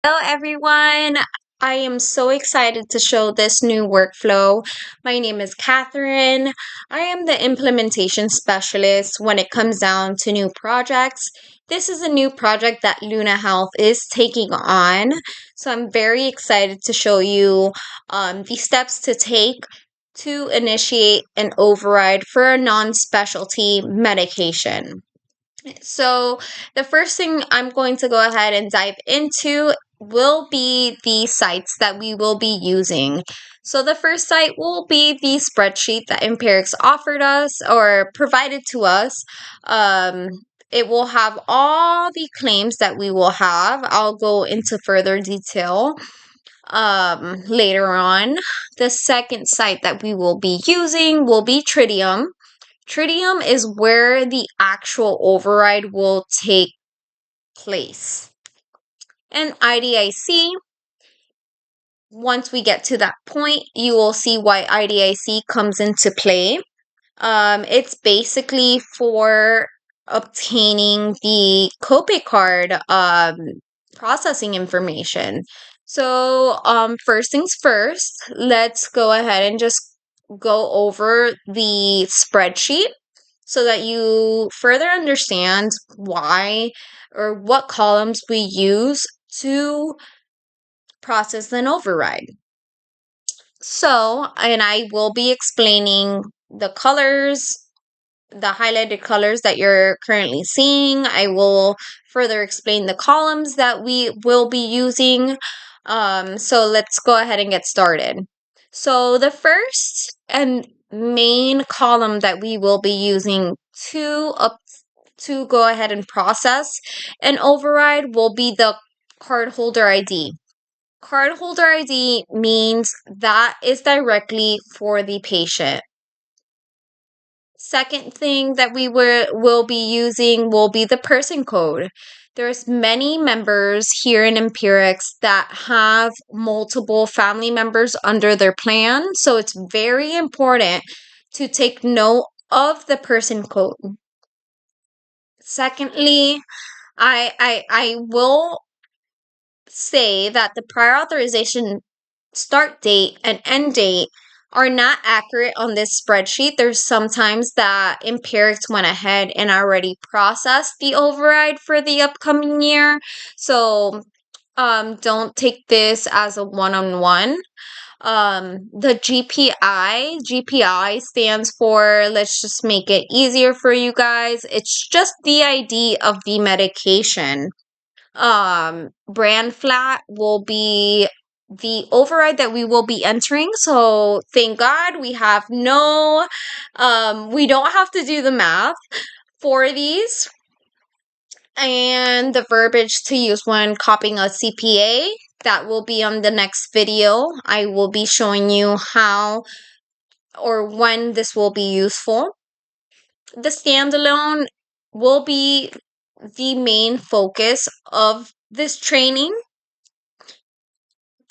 Hello, everyone. I am so excited to show this new workflow. My name is Catherine. I am the implementation specialist when it comes down to new projects. This is a new project that Luna Health is taking on. So I'm very excited to show you the steps to take to initiate an override for a non specialty medication. So, the first thing I'm going to go ahead and dive into will be the sites that we will be using. So, the first site will be the spreadsheet that Empirics offered us or provided to us. Um, it will have all the claims that we will have. I'll go into further detail later on. The second site that we will be using will be Tritium. Tritium is where the actual override will take place. And IDIC, once we get to that point, you will see why IDIC comes into play. It's basically for obtaining the copay card processing information. So, first things first, let's go ahead and just go over the spreadsheet so that you further understand why or what columns we use to process an override. So, and I will be explaining the colors, the highlighted colors that you're currently seeing. I will further explain the columns that we will be using. So let's go ahead and get started. So the first and main column that we will be using to go ahead and process an override will be the cardholder ID. Cardholder ID means that is directly for the patient. Second thing that we will be using will be the person code. There's many members here in Empirics that have multiple family members under their plan, so it's very important to take note of the person code. Secondly, I will say that the prior authorization start date and end date are not accurate on this spreadsheet. There's sometimes that Empirics went ahead and already processed the override for the upcoming year. So don't take this as a one-on-one. The GPI stands for, let's just make it easier for you guys. It's just the ID of the medication. Brand flat will be the override that we will be entering. So thank God we don't have to do the math for these. And the verbiage to use when copying a CPA, that will be on the next video. I will be showing you how or when this will be useful. The standalone will be the main focus of this training.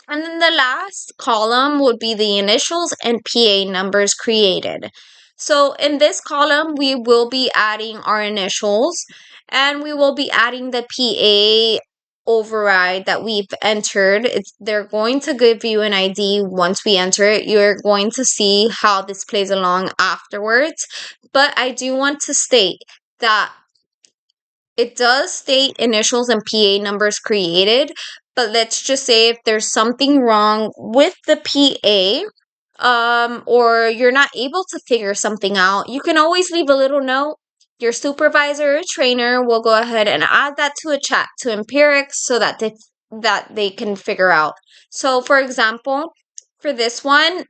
And then the last column would be the initials and PA numbers created. So in this column, we will be adding our initials and we will be adding the PA override that we've entered. They're going to give you an ID once we enter it. You're going to see how this plays along afterwards. But I do want to state that it does state initials and PA numbers created, but let's just say if there's something wrong with the PA, or you're not able to figure something out, you can always leave a little note. Your supervisor or trainer will go ahead and add that to a chat to Empirics so that they can figure out. So, for example, for this one,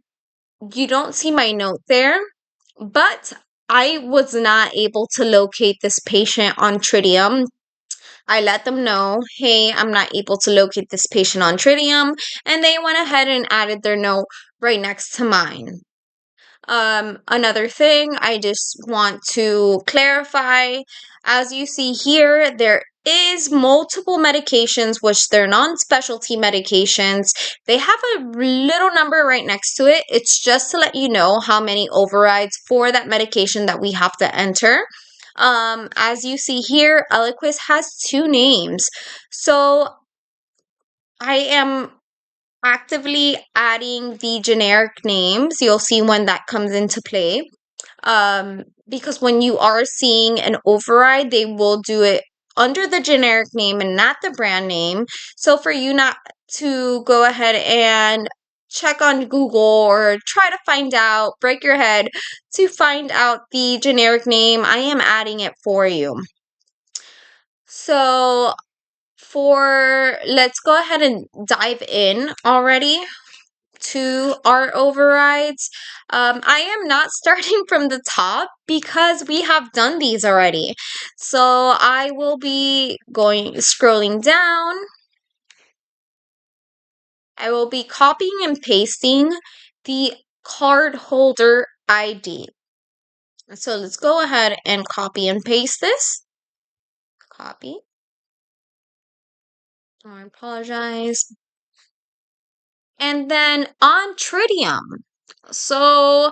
you don't see my note there, but I was not able to locate this patient on Tritium. I let them know, hey, I'm not able to locate this patient on Tritium, and they went ahead and added their note right next to mine. Another thing I just want to clarify, as you see here, there is multiple medications which they're non-specialty medications. They have a little number right next to it. It's just to let you know how many overrides for that medication that we have to enter. As you see here, Eliquis has 2 names. So I am actively adding the generic names. You'll see when that comes into play. Because when you are seeing an override, they will do it under the generic name and not the brand name. So for you not to go ahead and check on Google or try to find out, break your head to find out the generic name, I am adding it for you. So let's go ahead and dive in already to our overrides. I am not starting from the top because we have done these already. So I will be scrolling down. I will be copying and pasting the card holder ID. So let's go ahead and copy and paste this. Copy. I apologize. And then on Tritium. So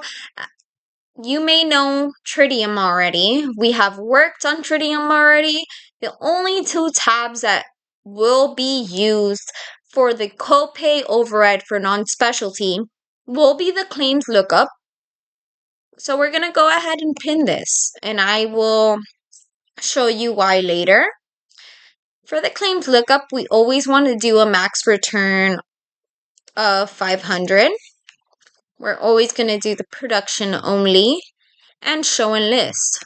you may know Tritium already. We have worked on Tritium already. The only two tabs that will be used for the copay override for non-specialty will be the claims lookup. So we're going to go ahead and pin this, and I will show you why later. For the claims lookup, we always want to do a max return of 500. We're always going to do the production only and show and list.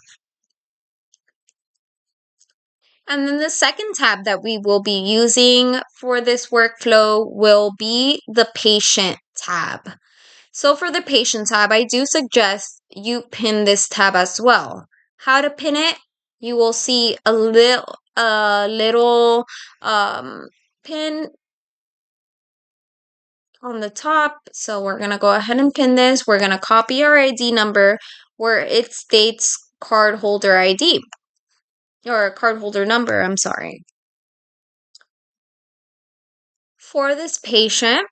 And then the second tab that we will be using for this workflow will be the patient tab. So for the patient tab, I do suggest you pin this tab as well. How to pin it? You will see a little pin on the top. So we're going to go ahead and pin this. We're going to copy our ID number where it states cardholder ID or cardholder number, I'm sorry. For this patient,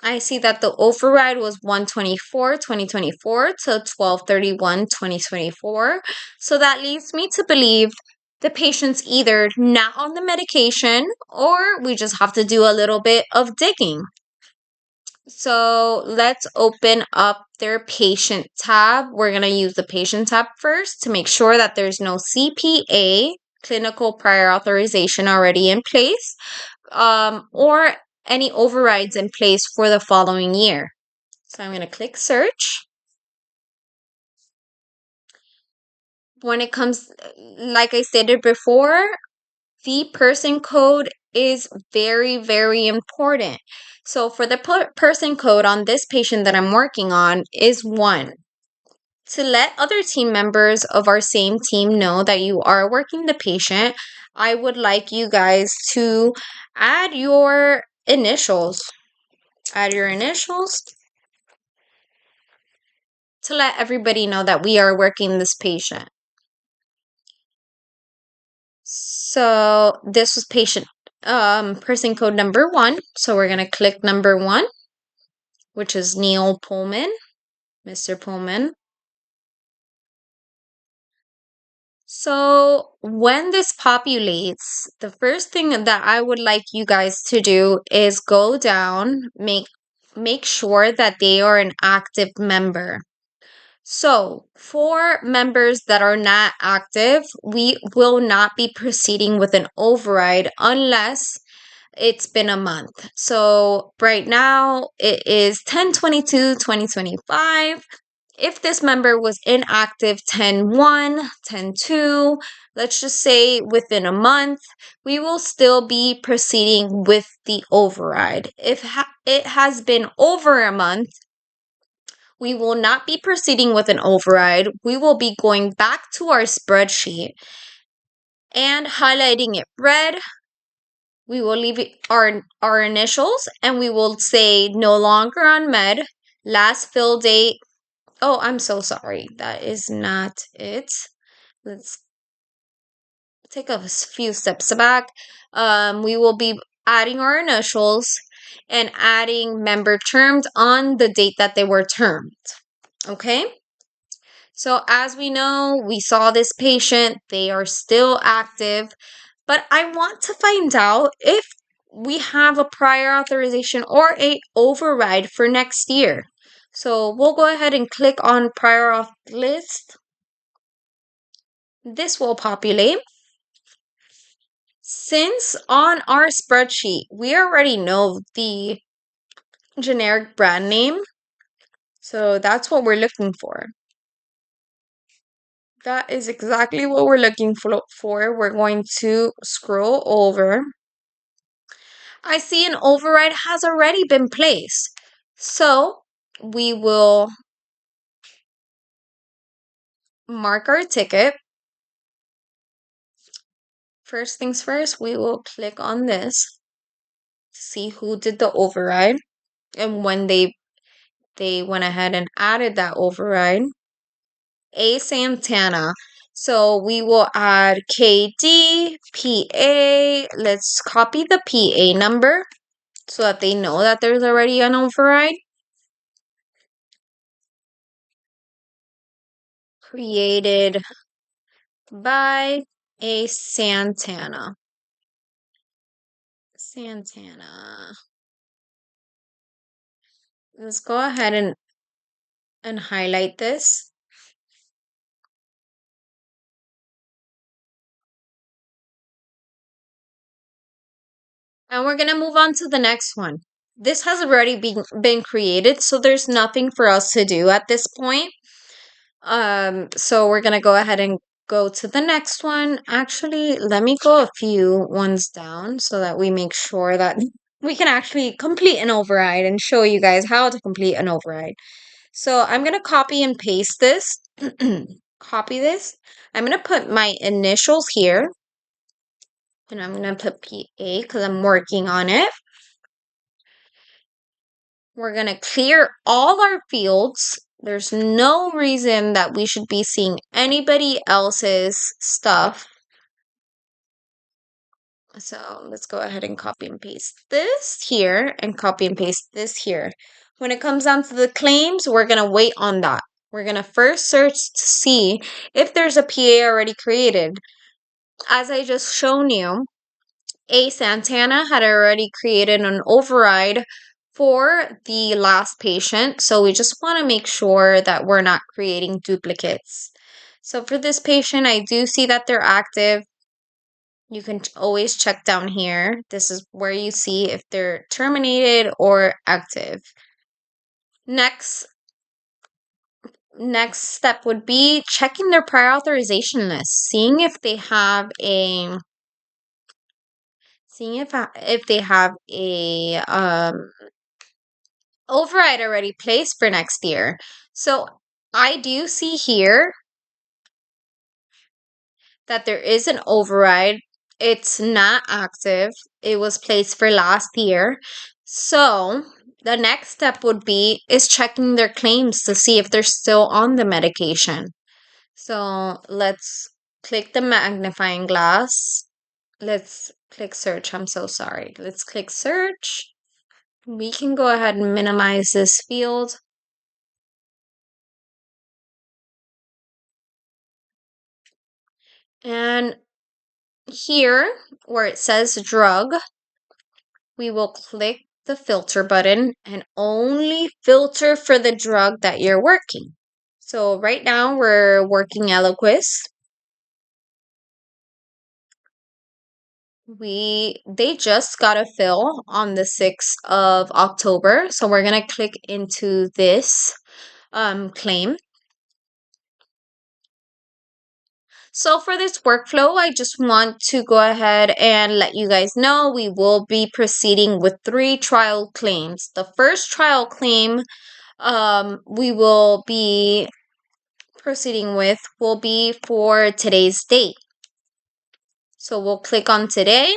I see that the override was 1/24/2024 to 12/31/2024. So that leads me to believe the patient's either not on the medication or we just have to do a little bit of digging. So let's open up their patient tab. We're going to use the patient tab first to make sure that there's no CPA, clinical prior authorization, already in place, or any overrides in place for the following year. So I'm going to click search. When it comes, like I stated before, the person code is very, very important. So for the person code on this patient that I'm working on is 1. To let other team members of our same team know that you are working the patient, I would like you guys to add your initials. Add your initials to let everybody know that we are working this patient. So this was patient person code number 1. So we're going to click number 1, which is Neil Pullman, Mr. Pullman. So when this populates, the first thing that I would like you guys to do is go down, make sure that they are an active member. So for members that are not active, we will not be proceeding with an override unless it's been a month. So right now it is 10/22/2025. If this member was inactive 10/1, 10/2, let's just say within a month, we will still be proceeding with the override. If it has been over a month, we will not be proceeding with an override. We will be going back to our spreadsheet and highlighting it red. We will leave our initials and we will say no longer on med, last fill date. Oh, I'm so sorry. That is not it. Let's take a few steps back. We will be adding our initials and adding member termed on the date that they were termed. Okay? So as we know, we saw this patient. They are still active. But I want to find out if we have a prior authorization or a override for next year. So we'll go ahead and click on prior auth list. This will populate. Since on our spreadsheet, we already know the generic brand name, so that's what we're looking for. That is exactly what we're looking for. We're going to scroll over. I see an override has already been placed. So we will mark our ticket. First things first, we will click on this to see who did the override and when they went ahead and added that override. A Santana. So we will add KD, PA. Let's copy the PA number so that they know that there's already an override. Created by A Santana. Santana. Let's go ahead and highlight this. And we're going to move on to the next one. This has already been created, so there's nothing for us to do at this point. So we're going to go ahead and go to the next one. Actually, let me go a few ones down so that we make sure that we can actually complete an override and show you guys how to complete an override. So I'm going to copy and paste this. Copy this. I'm going to put my initials here. And I'm going to put PA because I'm working on it. We're going to clear all our fields. There's no reason that we should be seeing anybody else's stuff. So let's go ahead and copy and paste this here and copy and paste this here. When it comes down to the claims, we're going to wait on that. We're going to first search to see if there's a PA already created. As I just shown you, A Santana had already created an override for the last patient. So we just want to make sure that we're not creating duplicates. So for this patient, I do see that they're active. You can always check down here. This is where you see if they're terminated or active. Next step would be checking their prior authorization list, seeing if they have a override already placed for next year. So I do see here that there is an override. It's not active. It was placed for last year. So the next step would be is checking their claims to see if they're still on the medication. So let's click the magnifying glass. Let's click search. I'm so sorry. Let's click search. We can go ahead and minimize this field. And here, where it says drug, we will click the filter button and only filter for the drug that you're working. So right now we're working Eliquis. They just got a fill on the 6th of October. So we're gonna click into this claim. So for this workflow, I just want to go ahead and let you guys know we will be proceeding with 3 trial claims. The first trial claim we will be proceeding with will be for today's date. So we'll click on today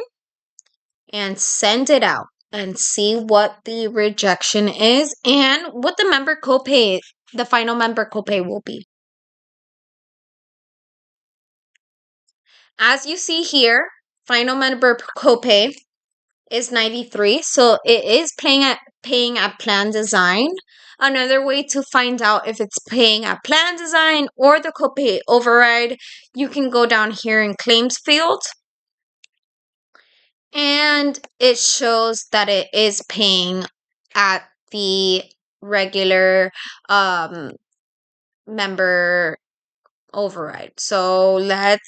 and send it out and see what the rejection is and what the member copay, the final member copay will be. As you see here, final member copay is 93, so it is paying at plan design. Another way to find out if it's paying at plan design or the copay override, you can go down here in claims field And it shows that it is paying at the regular member override. So that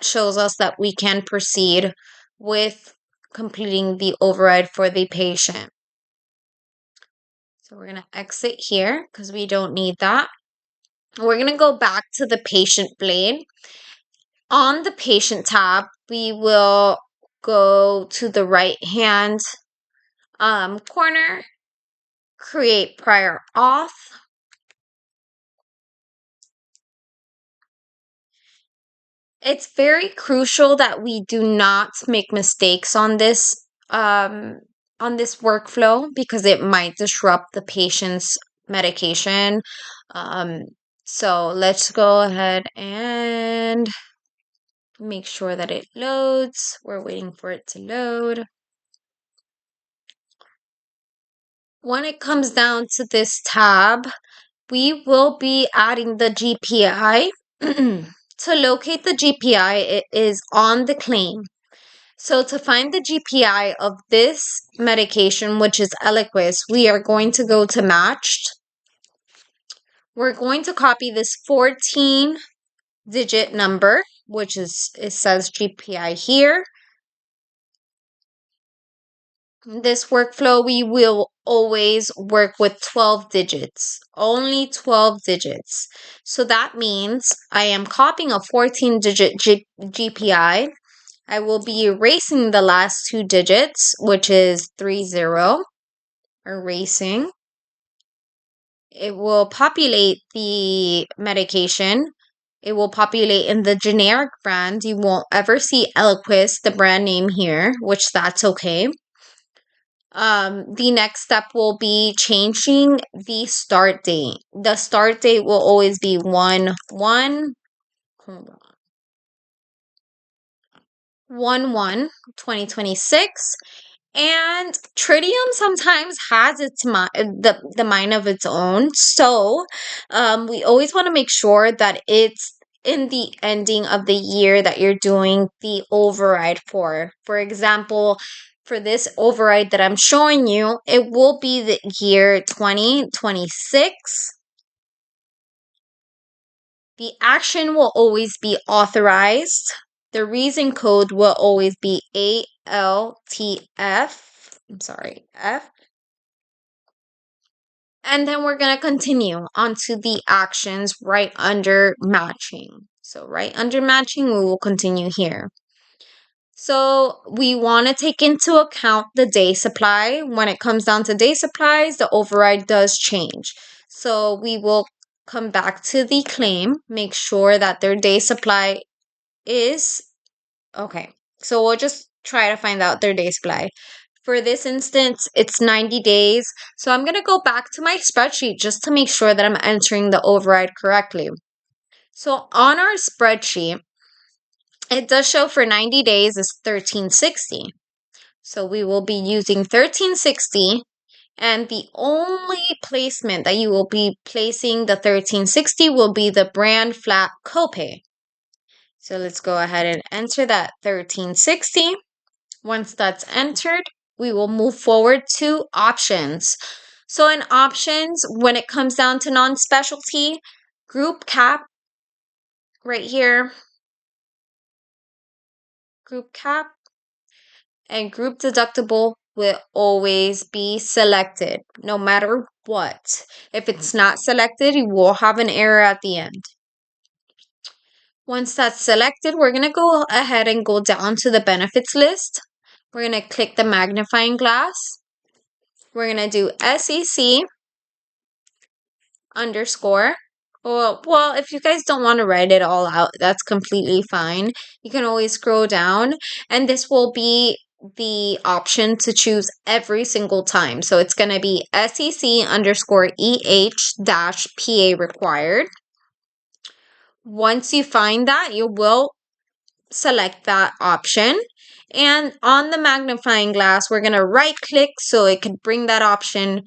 shows us that we can proceed with completing the override for the patient. So we're going to exit here because we don't need that. We're going to go back to the patient blade. On the patient tab, we will go to the right hand corner, create prior auth. It's very crucial that we do not make mistakes on this workflow because it might disrupt the patient's medication. So let's go ahead and make sure that it loads. We're waiting for it to load. When it comes down to this tab, we will be adding the GPI. To locate the GPI, it is on the claim. So to find the GPI of this medication, which is Eliquis, we are going to go to matched. We're going to copy this 14-digit number, which is, it says GPI here. This workflow, we will always work with 12 digits, only 12 digits. So that means I am copying a 14-digit GPI. I will be erasing the last 2 digits, which is 30. Erasing. It will populate the medication. It will populate in the generic brand. You won't ever see Eliquis, the brand name here, which that's okay. The next step will be changing the start date. The start date will always be 1/1. Hold on. 1/1/2026. And tritium sometimes has the mind of its own. So we always want to make sure that it's in the ending of the year that you're doing the override for. For example, for this override that I'm showing you, it will be the year 2026. The action will always be authorized. The reason code will always be ALTF. I'm sorry, F. And then we're going to continue onto the actions right under matching. So right under matching, we will continue here. So we want to take into account the day supply. When it comes down to day supplies, the override does change. So we will come back to the claim, make sure that their day supply is okay. So we'll just try to find out their day supply. For this instance, it's 90 days. So I'm going to go back to my spreadsheet just to make sure that I'm entering the override correctly. So on our spreadsheet, it does show for 90 days is 1360. So we will be using 1360, and the only placement that you will be placing the 1360 will be the brand flat copay. So let's go ahead and enter that 1360. Once that's entered, we will move forward to options. So in options, when it comes down to non-specialty, group cap, right here, group cap, and group deductible will always be selected, no matter what. If it's not selected, you will have an error at the end. Once that's selected, we're going to go ahead and go down to the benefits list. We're going to click the magnifying glass. We're going to do SEC underscore. Well, if you guys don't want to write it all out, that's completely fine. You can always scroll down, and this will be the option to choose every single time. So it's going to be SEC underscore EH dash PA required. Once you find that, you will select that option. And on the magnifying glass, we're going to right click so it can bring that option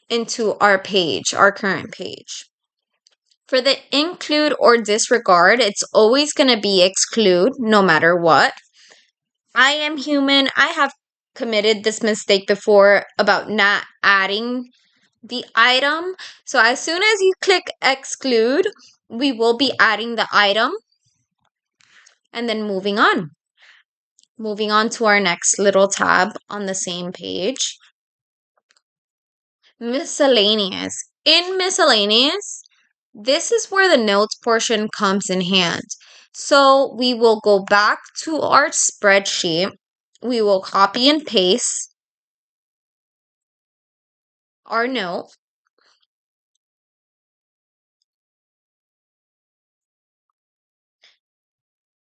into our page, our current page. For the include or disregard, it's always going to be exclude no matter what. I am human. I have committed this mistake before about not adding the item. So as soon as you click exclude, we will be adding the item and then moving on. Moving on to our next little tab on the same page. Miscellaneous. In miscellaneous, this is where the notes portion comes in hand. So we will go back to our spreadsheet. We will copy and paste our note.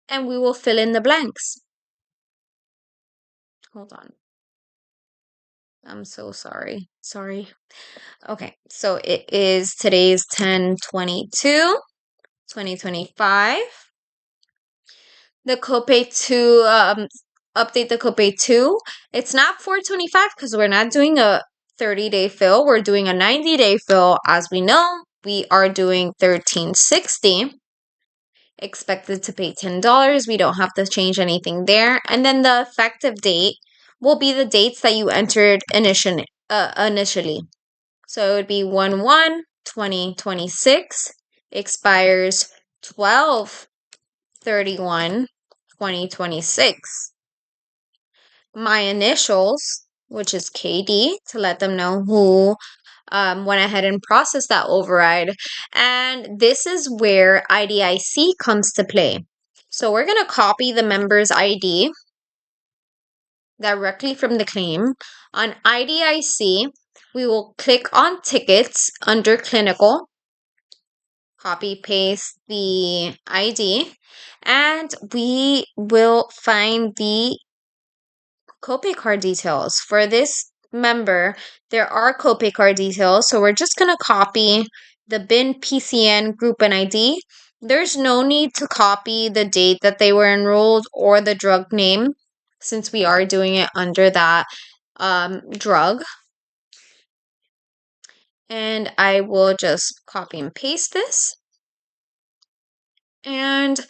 And we will fill in the blanks. Hold on. I'm so sorry. Sorry. Okay, so it is today's 10/22, 2025. The copay to update the copay to, it's not 425 because we're not doing a 30-day fill. We're doing a 90-day fill. As we know, we are doing 1360. Expected to pay $10. We don't have to change anything there. And then the effective date will be the dates that you entered initially. So it would be 1/1/2026, expires 12/31/2026. My initials, which is KD, to let them know who went ahead and processed that override. And this is where IDIC comes to play. So we're going to copy the member's ID directly from the claim. On IDIC, we will click on tickets under clinical, copy paste the ID, and we will find the copay card details. For this member, there are copay card details, so we're just going to copy the BIN PCN group and ID. There's no need to copy the date that they were enrolled or the drug name, since we are doing it under that drug. And I will just copy and paste this. And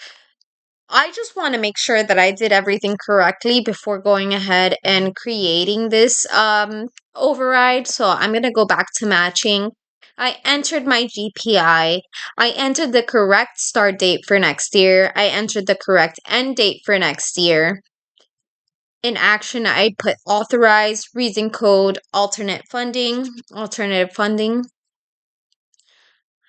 I just want to make sure that I did everything correctly before going ahead and creating this override. So I'm going to go back to matching. I entered my GPI. I entered the correct start date for next year. I entered the correct end date for next year. In action, I put authorized, reason code, alternative funding.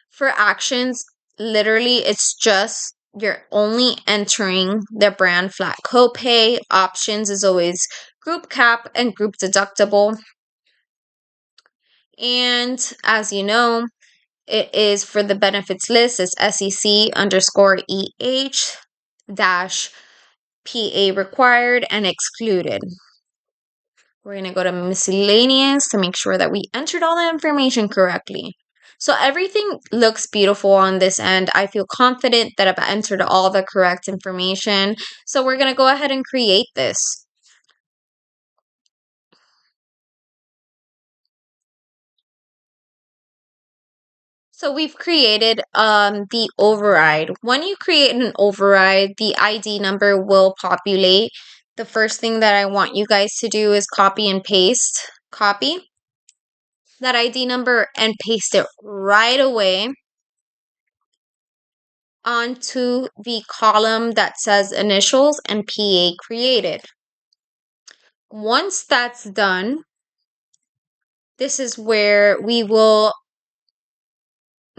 For actions, literally, it's just you're only entering the brand flat copay. Options is always group cap and group deductible. And as you know, it is for the benefits list is SEC_EH dash PA required and excluded. We're going to go to miscellaneous to make sure that we entered all the information correctly. So everything looks beautiful on this end. I feel confident that I've entered all the correct information. So we're going to go ahead and create this. So we've created the override. When you create an override, the ID number will populate. The first thing that I want you guys to do is copy and paste. Copy that ID number and paste it right away onto the column that says initials and PA created. Once that's done, this is where we will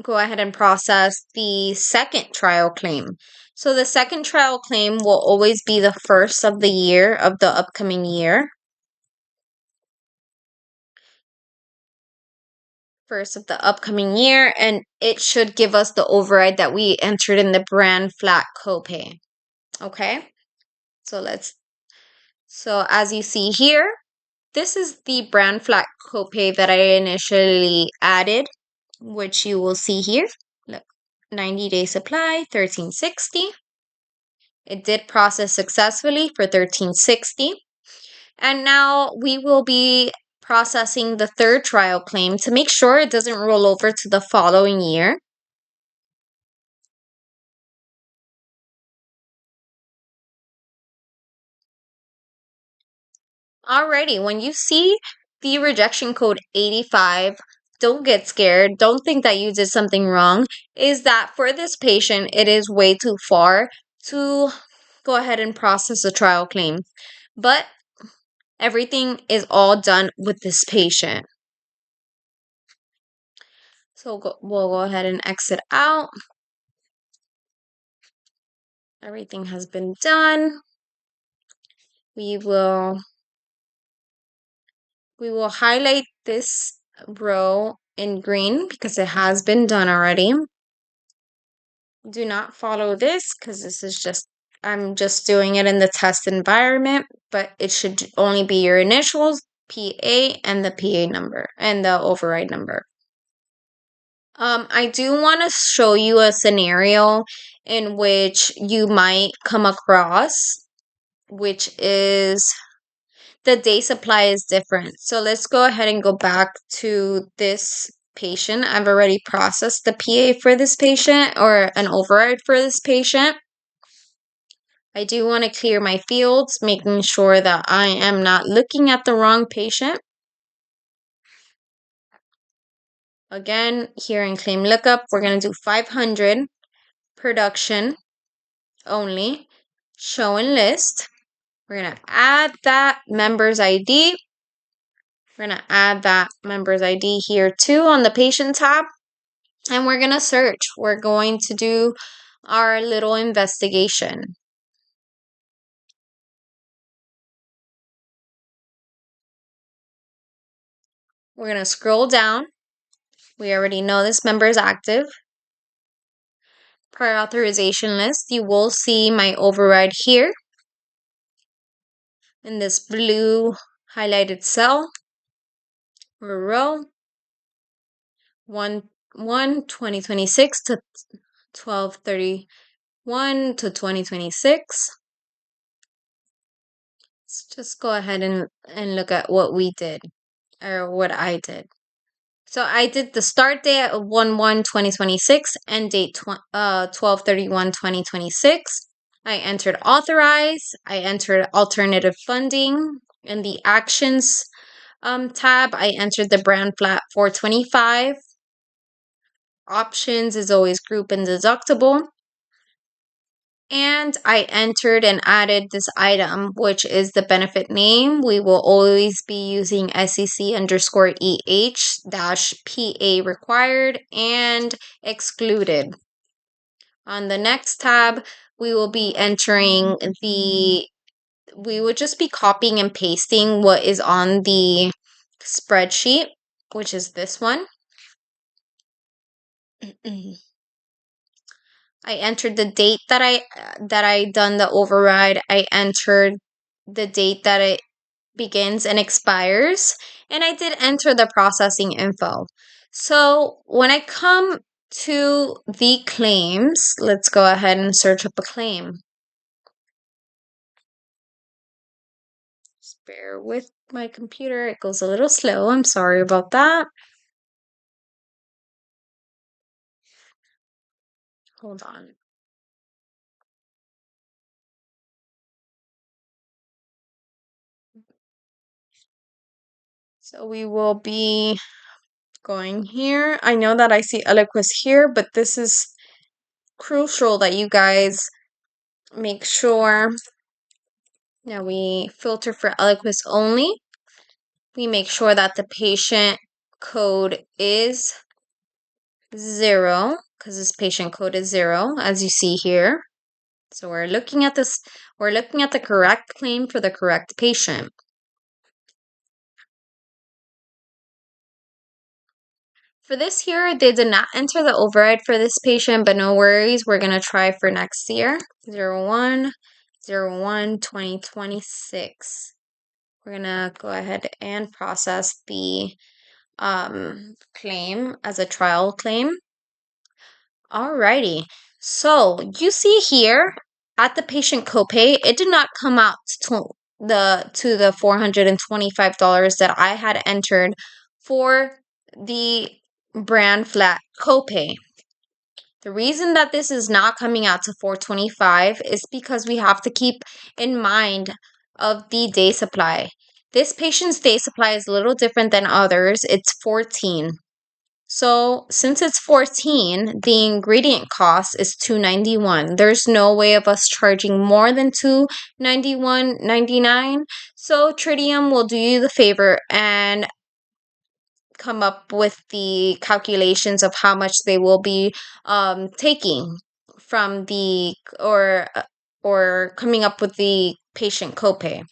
go ahead and process the second trial claim. So the second trial claim will always be the first of the year of the upcoming year. First of the upcoming year, and it should give us the override that we entered in the brand flat copay. Okay, so as you see here, this is the brand flat copay that I initially added, which you will see here. Look, 90-day supply, 1360. It did process successfully for 1360. And now we will be processing the third trial claim to make sure it doesn't roll over to the following year. Alrighty, when you see the rejection code 85, don't get scared. Don't think that you did something wrong. Is that for this patient, it is way too far to go ahead and process a trial claim. But everything is all done with this patient. So we'll go ahead and exit out. Everything has been done. We will highlight this row in green because it has been done already. Do not follow this because this is just, I'm just doing it in the test environment, but it should only be your initials, PA, and the PA number and the override number. I do want to show you a scenario in which you might come across, which is the day supply is different. So let's go ahead and go back to this patient. I've already processed the PA for this patient or an override for this patient. I do want to clear my fields, making sure that I am not looking at the wrong patient. Again, here in claim lookup, we're going to do 500 production only, show and list. We're going to add that member's ID. We're going to add that member's ID here too on the patient tab. And we're going to search. We're going to do our little investigation. We're going to scroll down. We already know this member is active. Prior authorization list. You will see my override here in this blue highlighted cell or row. 1/1/2026 to 12/31 to 2026. Let's just go ahead and look at what we did or what I did. So I did the start date of 1/1/2026 and date 12/31/2026. I entered authorize. I entered alternative funding. In the actions tab, I entered the brand flat 425. Options is always group and deductible. And I entered and added this item, which is the benefit name. We will always be using SEC_EH-PA required and excluded. On the next tab, we will be entering we would just be copying and pasting what is on the spreadsheet, which is this one. I entered the date that I done the override. I entered the date that it begins and expires, and I did enter the processing info. So when I come to the claims, let's go ahead and search up a claim. Just bear with my computer. It goes a little slow. I'm sorry about that. Hold on. So we will be going here. I know that I see Eliquis here, but this is crucial that you guys make sure that we filter for Eliquis only. We make sure that the patient code is 0, because this patient code is 0, as you see here. So we're looking at this, we're looking at the correct claim for the correct patient. For this here, they did not enter the override for this patient, but no worries. We're going to try for next year, 01/01/2026. We're going to go ahead and process the claim as a trial claim. Alrighty. So you see here at the patient copay, it did not come out to the $425 that I had entered for the brand flat copay. The reason that this is not coming out to $425 is because we have to keep in mind of the day supply. This patient's day supply is a little different than others. It's 14. So since it's 14, the ingredient cost is $2.91. There's no way of us charging more than $291.99. So Tritium will do you the favor and come up with the calculations of how much they will be taking from the or coming up with the patient copay.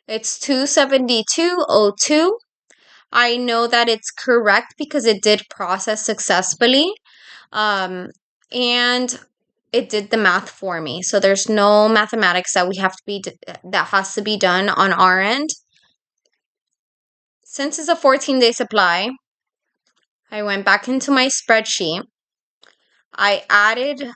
It's $272.02. I know that it's correct because it did process successfully. And it did the math for me. So there's no mathematics that that has to be done on our end. Since it's a 14-day supply, I went back into my spreadsheet. I added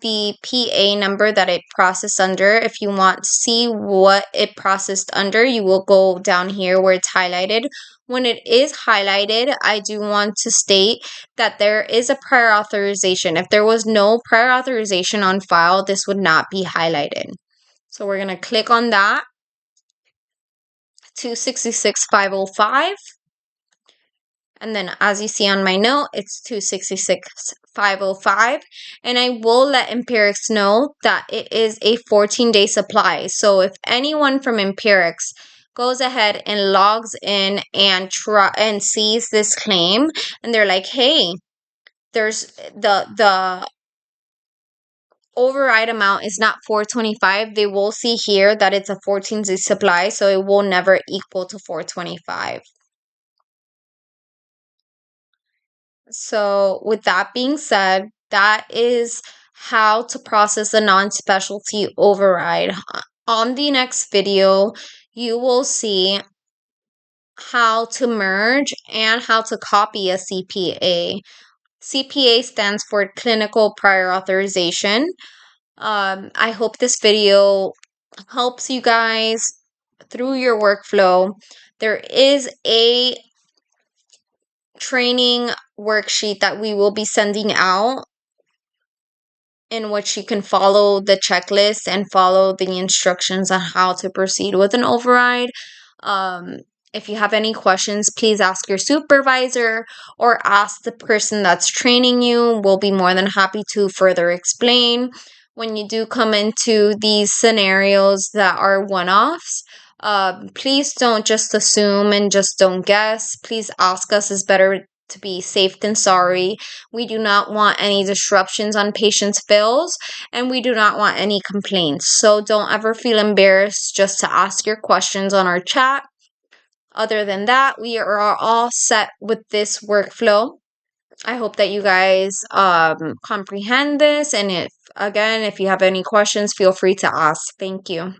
the PA number that it processed under. If you want to see what it processed under, you will go down here where it's highlighted. When it is highlighted, I do want to state that there is a prior authorization. If there was no prior authorization on file, this would not be highlighted. So we're going to click on that. 266,505. And then as you see on my note, it's 266,505. And I will let Empirics know that it is a 14-day supply. So if anyone from Empirics goes ahead and logs in and sees this claim, and they're like, hey, there's the override amount is not 425, they will see here that it's a 14-day supply, so it will never equal to 425. So with that being said, that is how to process a non-specialty override. On the next video, you will see how to merge and how to copy a CPA. CPA stands for Clinical Prior Authorization. I hope this video helps you guys through your workflow. There is a training worksheet that we will be sending out in which you can follow the checklist and follow the instructions on how to proceed with an override. If you have any questions, please ask your supervisor or ask the person that's training you. We'll be more than happy to further explain. When you do come into these scenarios that are one-offs, please don't just assume and just don't guess. Please ask us. It's better to be safe than sorry. We do not want any disruptions on patients' bills, and we do not want any complaints. So don't ever feel embarrassed just to ask your questions on our chat. Other than that, we are all set with this workflow. I hope that you guys comprehend this. And if you have any questions, feel free to ask. Thank you.